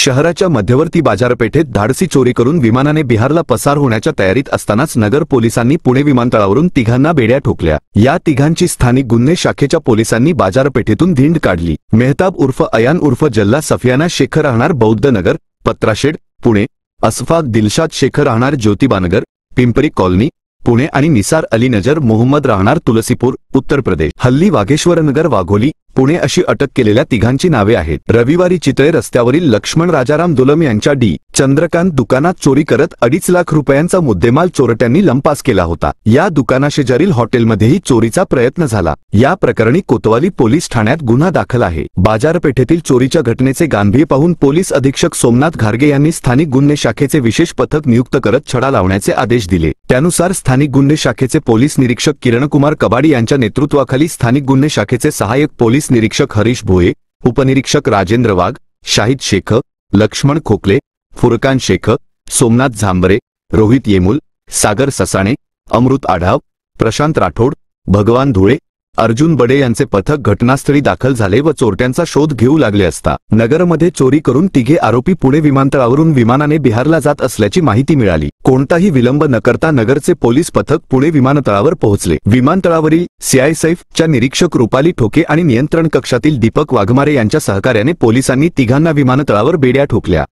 शहराच्या मध्यवर्ती बाजारपेठेत धाडसी चोरी करून विमानाने बिहारला पसार होण्याच्या तयारीत असतानाच नगर पोलिसांनी पुणे विमानतळावरून तिघांना बेड्या ठोकल्या। या तिघांची स्थानिक गुन्हे शाखेच्या पोलिसांनी बाजारपेठेतून धिंड काढली। मेहताब उर्फ अयान उर्फ जल्ला सफियाना शेख राहणार बौद्ध नगर, पत्राशेड, पुणे, असफाक दिलशाद शेख राहणार ज्योतिबानगर, पिंपरी कॉलनी, पुणे आणि निसार अली नजर मोहम्मद राहणार तुलसीपूर, उत्तर प्रदेश। हल्ली वाघेश्वरनगर, वाघोली, पुणे अशी अटक केलेल्या तिघांची नावे आहेत। रविवारी चितळे रस्त्यावरील लक्ष्मण राजाराम दुलम यांच्या डी चंद्रकांत दुकानात चोरी करत 2.5 लाख रुपयांचा मुद्देमाल चोरट्यांनी लंपास केला होता। या दुकानाशेजारील हॉटेलमध्येही चोरीचा प्रयत्न झाला। या प्रकरणी कोतवाली पोलीस ठाण्यात गुन्हा दाखल आहे। बाजारपेठेतील चोरीच्या घटनेचे गांभीर्य पाहून पोलीस अधीक्षक सोमनाथ घारगे यांनी स्थानिक गुन्हे शाखेचे विशेष पथक नियुक्त करत छडा लावण्याचे आदेश दिले। त्यानुसार स्थानिक गुन्हे शाखेचे पोलीस निरीक्षक किरणकुमार कबाडी यांच्या नेतृत्वाखाली स्थानिक गुन्हे शाखेचे सहाय्यक पोलीस निरीक्षक हरीश भोये, उपनिरीक्षक राजेंद्र वाघ, शाहिद शेख, लक्ष्मण खोकले, फुरकान शेख, सोमनाथ झांबरे, रोहित येमुल, सागर ससाणे, अमृत आढाव, प्रशांत राठोड, भगवान धुळे, अर्जुन बडे यांचे पथक घटनास्थळी दाखल झाले व चोरट्यांचा शोध घेऊ लागले असता नगरमध्ये चोरी करून तिघे आरोपी पुणे विमानतळावरून विमानाने बिहारला जात असल्याची माहिती मिळाली। कोणताही विलंब न करता नगरचे पोलीस पथक पुणे विमानतळावर पोहोचले। विमानतळावरील सीआय सैफच्या निरीक्षक रुपाली ठोके आणि नियंत्रण कक्षातील दीपक वाघमारे यांच्या सहकार्याने पोलिसांनी तिघांना विमानतळावर बेड्या ठोकल्या।